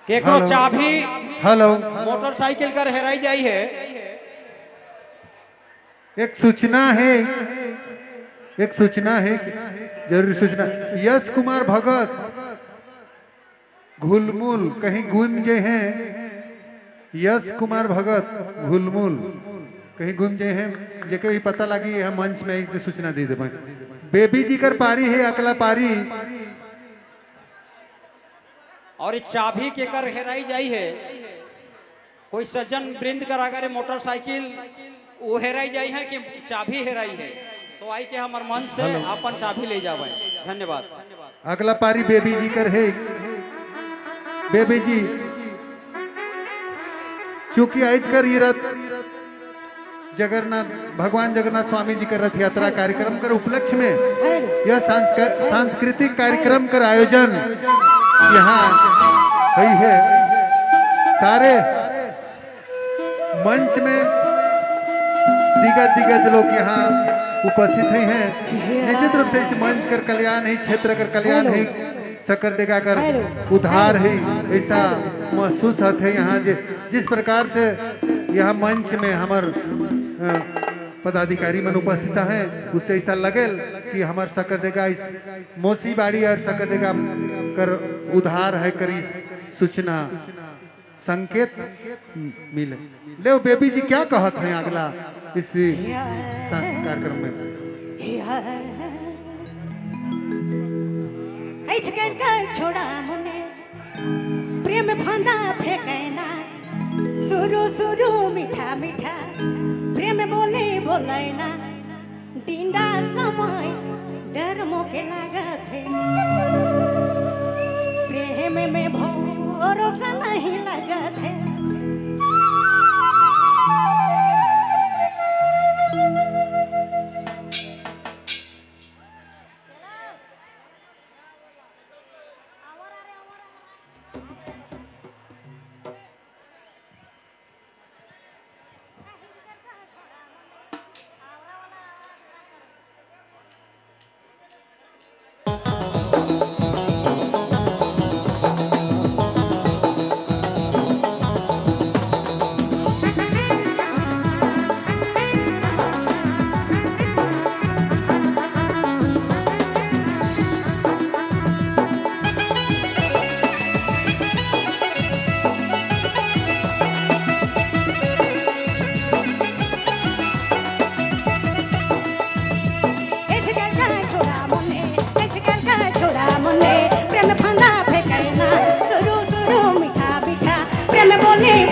केकरो चाबी hello motorcycle कर हेराई जाई है। एक सूचना है, एक सूचना है, जरूरी सूचना। यश कुमार भगत घुलमुल कहीं घूम गए हैं। यश कुमार भगत घुलमुल कहीं घूम गए हैं, जेके भी पता लगी हम मंच में एक सूचना दे दे। बेबी जी कर पारी है, अकला पारी। और चाबी के कर हेराई जाई है। कोई सज्जन वृंद कर अगर मोटरसाइकिल वो हेराई जाई है कि चाबी हेराई है, तो आई के हमार मन से अपन चाबी ले जावे। धन्यवाद। अगला पारी बेबी जी कर है। बेबी जी चूंकि आज कर ये रथ जगन्नाथ भगवान जगन्नाथ स्वामी जी का रथ यात्रा कार्यक्रम कर उपलक्ष्य में यह सांस्कृतिक कार्यक्रम कर आयोजन यहाँ हुई है। सारे मंच में दिग्गज दिग्गज लोग यहाँ उपस्थित हैं। निश्चित रूप से इस मंच कर कल्याण है, क्षेत्र कर कल्याण है, सकरडेगा कर उधार है, ऐसा महसूस होता है यहाँ। जिस प्रकार से यहाँ मंच में हमार पदाधिकारी मन उपस्थित है, उससे ऐसा लगे कि हमार सकरडेगा इस मोसी बाड़ी और सकरडेगा कर उधार है, कर इस सूचना संकेत मिले। ले बेबी जी क्या कहत हैं अगला इस कार्यक्रम में? छोड़ा मुने प्रेम फंदा फेंकना, सुरु सुरु मीठा मीठा प्रेम बोले बोलना, दींदा समय डर मोके लागत है, प्रेम में भरोसा नहीं लगत है।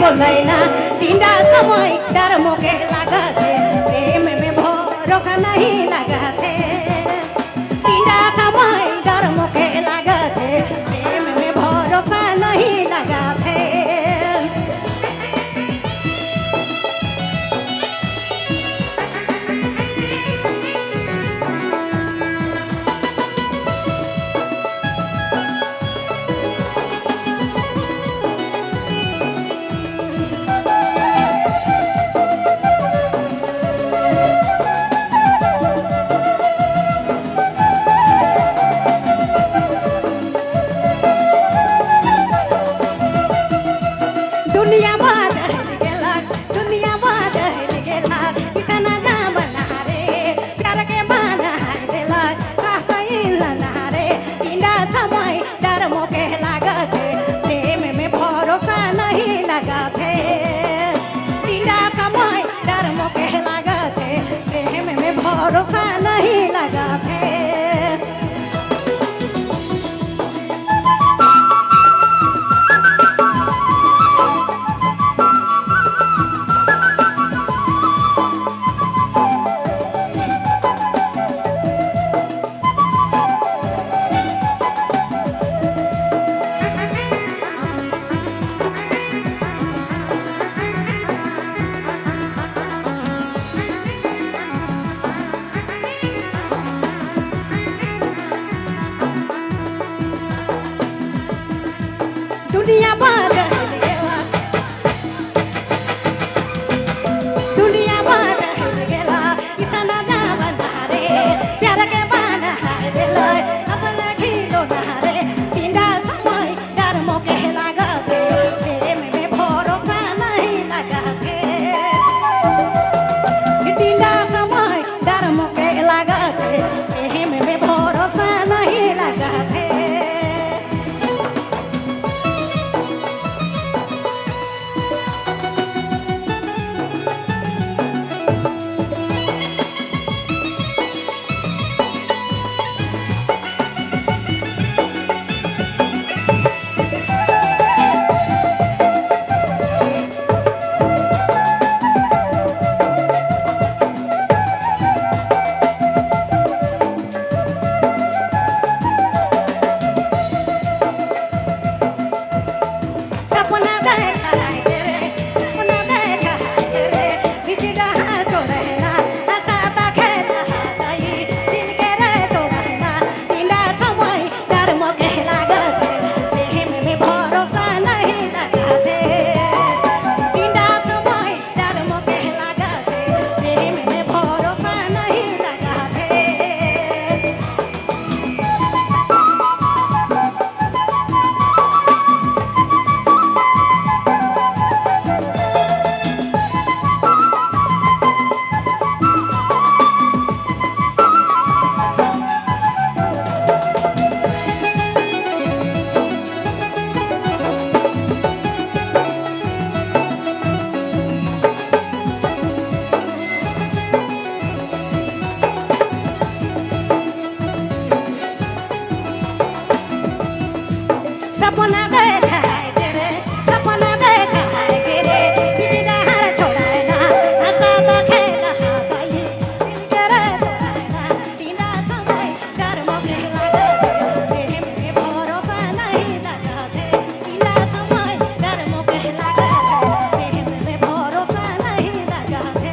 बोलना दींदा समय डर मोके लागत है, प्रेम में भरोसा नहीं लागत है, दींदा समय डर मोके लागत है, प्रेम में भरोसा नहीं लागत है। दुनिया बात दुनिया बात गेला कितना जावना रे प्यार के बाना दिल अब लगी लो रे दींदा समय डर मोके लागत सपना देखाए के रे सपना देखाए के रे बीच डहर छोड़ाए ना हंसा तो खेला भाई दिल के रे तोड़ाए ना बिना समय डर मोके लगा दे में भरोसा नहीं लगा दे बिना समय डर मोके लगा दे में भरोसा नहीं लगा दे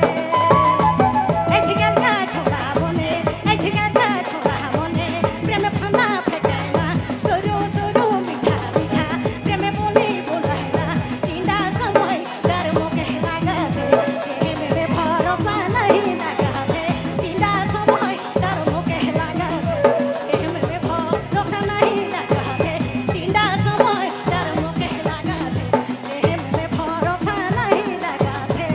एजगल का छोड़ा बोले एजगल का छोड़ा बोले प्रेम फंदा फेंकाना सुरु सुरु मीठा मीठा प्रेम बोली बोलाना बिना समय डर मोके लगा दे में भरोसा नहीं लगा दे बिना समय डर मोके लगा दे में भरोसा नहीं लगा दे बिना समय डर मोके लगा दे में भरोसा नहीं लगा दे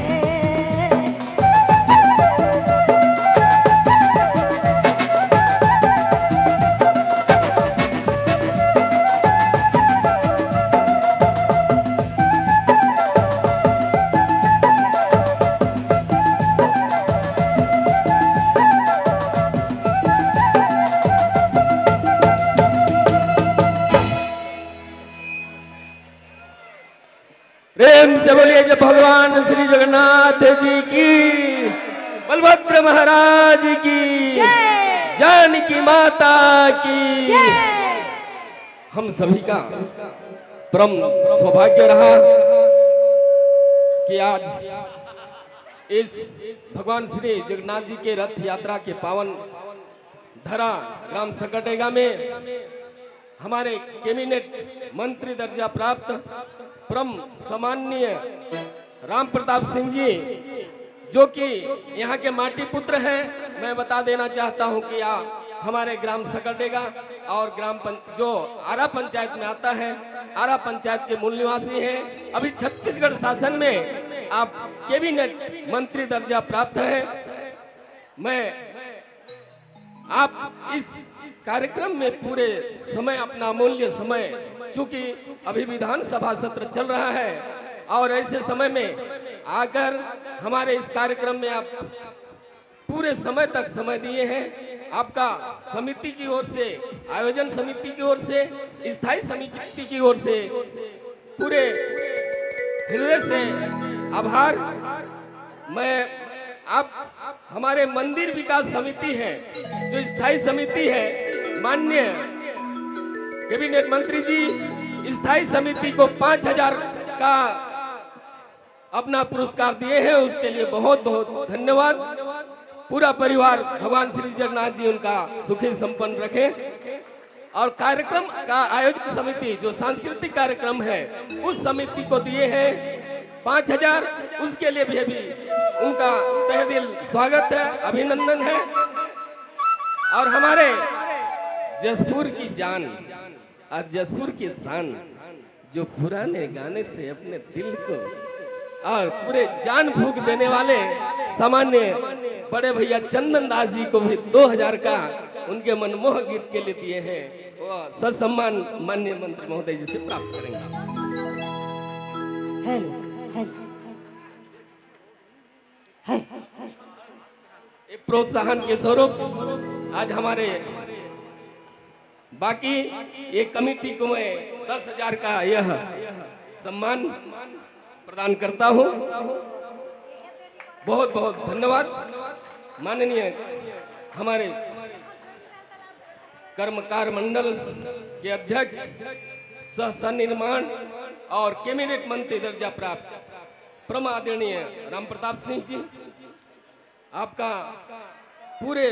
प्रेम से बोलिए जय भगवान श्री जगन्नाथ जी की, बलभद्र महाराज की, जानकी माता की। हम सभी का परम सौभाग्य रहा कि आज इस भगवान श्री जगन्नाथ जी के रथ यात्रा के पावन धरा ग्राम सकटेगा में हमारे कैबिनेट मंत्री दर्जा प्राप्त परम सम्माननीय राम प्रताप सिंह जी, जो कि यहाँ के माटी पुत्र हैं, मैं बता देना चाहता हूँ कि हमारे ग्राम सकटेगा और जो आरा पंचायत में आता है, आरा पंचायत के मूल निवासी हैं। अभी छत्तीसगढ़ शासन में आप कैबिनेट मंत्री दर्जा प्राप्त हैं। मैं आप इस कार्यक्रम में पूरे समय अपना अमूल्य समय, चूंकि अभी विधानसभा सत्र चल रहा है और ऐसे समय में आकर हमारे इस कार्यक्रम में आप पूरे समय तक समय दिए हैं। आपका समिति की ओर से, आयोजन समिति की ओर से, स्थायी समिति की ओर से पूरे हृदय से आभार। मैं आप हमारे मंदिर विकास समिति है, जो स्थायी समिति है, माननीय कैबिनेट मंत्री जी स्थायी समिति को 5000 का अपना पुरस्कार दिए हैं, उसके लिए बहुत बहुत धन्यवाद। पूरा परिवार भगवान श्री जगन्नाथ जी उनका सुखी संपन्न रखे। और कार्यक्रम का आयोजक समिति जो सांस्कृतिक कार्यक्रम है, उस समिति को दिए हैं 5000, उसके लिए भी उनका तहे दिल स्वागत है, अभिनंदन है। और हमारे जसपुर की जान और जसपुर की शान, जो पुराने गाने से अपने दिल को और पूरे जान फूंक देने वाले सामान्य बड़े भैया चंदन दास जी को भी 2000 का उनके मनमोहक गीत के लिए दिए हैं। वो ससम्मान माननीय मंत्री महोदय जी से प्राप्त करेंगे। प्रोत्साहन के स्वरूप आज हमारे बाकी एक कमेटी को मैं 10,000 का यह सम्मान प्रदान करता हूं। बहुत बहुत धन्यवाद। माननीय हमारे कर्मकार मंडल के अध्यक्ष, सह निर्माण और कैबिनेट मंत्री दर्जा प्राप्त परम आदरणीय राम प्रताप सिंह जी, आपका पूरे